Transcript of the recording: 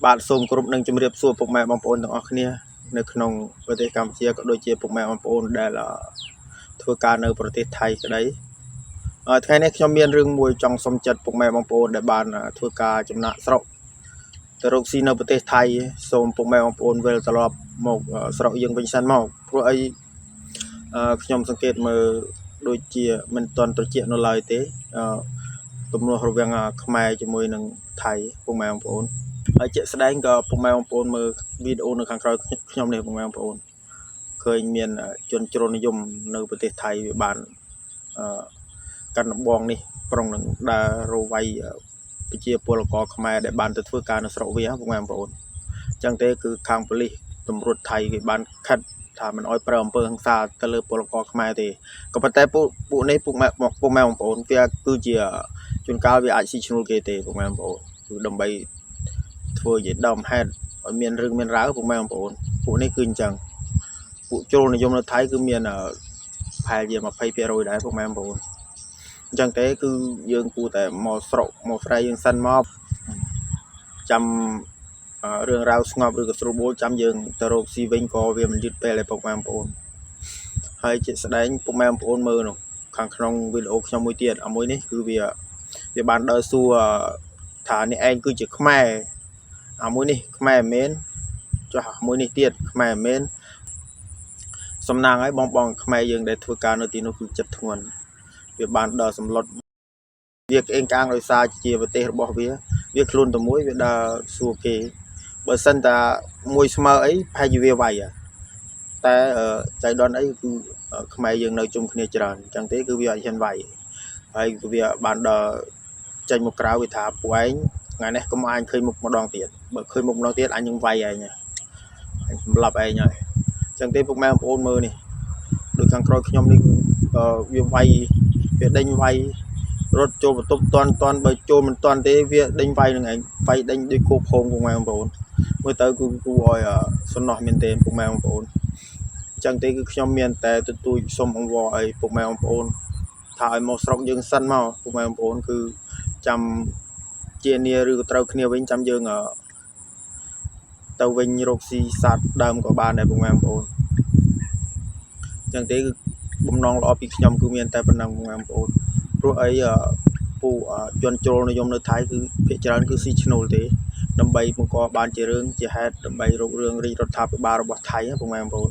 បាទសូមគោរពនឹងជម្រាបសួរពុកម៉ែបងប្អូនទាំងអស់គ្នានៅក្នុងប្រទេសកម្ពុជាក៏ដូចជាពុកម៉ែបងប្អូនដែលធ្វើការនៅប្រទេសថៃក្តីថ្ងៃនេះខ្ញុំមានរឿងមួយចង់សុំចិត្តពុកម៉ែបងប្អូនដែលបានធ្វើការចំណាក់ស្រុកទៅរកស៊ីនៅប្រទេសថៃសូមពុកម៉ែបងប្អូនវិលត្រឡប់មកស្រុកយើងវិញសិនមកព្រោះអីខ្ញុំសង្កេតមើលដូចជាមិនទាន់ត្រជាក់នៅឡើយទេទំនាស់រវាងខ្មែរជាមួយនឹងថៃពុកម៉ែបងប្អូនហើយជាក់ស្ដែងក៏ពុកម៉ែបងប្អូនមើលវីដេអូនៅខាងក្រោយខ្ញុំនេះពុកម៉ែបងប្អូនឃើញមានជនជ្រុលនិយមនៅប្រទេសថៃវាបានកាន់ដំបងនេះប្រុងនឹងដើររវាយប្រជាពលករខ្មែរដែលបានទៅធ្វើការនៅស្រុកវាពុកម៉ែបងប្អូនអញ្ចឹងទេគឺខាងប៉ូលីសតម្រួតថៃគេបានខិតថាមិនអោយប្រើអំពើហិង្សាទៅលើពលករខ្មែរទេក៏ប៉ុន្តែពួកនេះពុកម៉ែបងប្អូនវាគឺជាជួនកាលវាអាចស៊ីឈ្នួលគេទេពុកម៉ែបងប្អូនគឺដើម្បីធ្វើជាដើមហេតុឲ្យមានរឿងមានរ៉ាវពុកម៉ែបងប្អូនពួកនេះគឺអញ្ចឹងពួកជ្រុលនិយមនៅថៃគឺមានប្រហែលជា20%ដែរពុកម៉ែបងប្អូនអញ្ចឹងទេគឺយើងគួរតែមកស្រុកមកស្រែយើងសិនមកចាំរឿងរ៉ាវស្ងប់ឬក៏ស្រួលបួលចាំយើងទៅរកស៊ីវិញក៏វាមិនយឺតពេលដែរពុកម៉ែបងប្អូនហើយជាស្ដែងពុកម៉ែបងប្អូនមើលនោះខាងក្នុងវីដេអូខ្ញុំមួយទៀតមួយនេះគឺវាបានដើរសួរថានេះឯងគឺជាខ្មែរមួយនេះខ្មែរមែនចុះមួយនេះទៀតខ្មែរមែនសំណាងឲ្យបងខ្មែរយើងដែលធ្វើការនៅទីនោះគឺចិត្តធ្ងន់វាបានដល់សម្លុតវាក្អេងក្អាងដោយសារជាប្រទេសរបស់វាខ្លួនតែមួយវាដើរសួរគេបើសិនតាមួយស្មើអីប្រហែលជាវាវាយតែចៃដន្យអីគឺខ្មែរយើងនៅជុំគ្នាច្រើនអញ្ចឹងទេគឺវាអត់ហ៊ានវាយហើយវាបានដល់ចេញមកក្រៅវាថាពួកឯងថ្ងៃនេះកុំអញឃើញមុខម្ដងទៀតបើឃើញមុខម្ដងទៀតអញនឹងវាយឯងសម្លាប់ឯងហើយអញ្ចឹងទេពុកម៉ែបងប្អូនមើលនេះដូចខាងក្រោយខ្ញុំនេះគឺវាវាយវាដេញវាយរត់ចូលបន្ទប់តន់បើចូលមិនតន់ទេវាដេញវាយនឹងឯងវាយដេញដូចគោភងពុកម៉ែបងប្អូនមើលទៅគឺគួរឲ្យសំណោះមែនទេពុកម៉ែបងប្អូនអញ្ចឹងទេគឺខ្ញុំមានតែទទូចសុំអង្វរឲ្យពុកម៉ែបងប្អូនថាឲ្យមកស្រុកយើងសិនមកពុកម៉ែបងប្អូនគឺចាំជានីឬក៏ត្រូវគ្នាវិញចាំយើងទៅវិញរកស៊ីសាទដើមក៏បានដែរពុកម៉ែបងប្អូនអញ្ចឹងទេគឺបំណងល្អពីខ្ញុំគឺមានតែប៉ុណ្ណឹងពុកម៉ែបងប្អូនព្រោះអីពួកជនជ្រុលនិយមនៅថៃគឺភាគច្រើនគឺស៊ីឈ្នួលទេដើម្បីបង្កបានជារឿងជាហេតុដើម្បីរករឿងរាជរដ្ឋាភិបាលរបស់ថៃពុកម៉ែបងប្អូន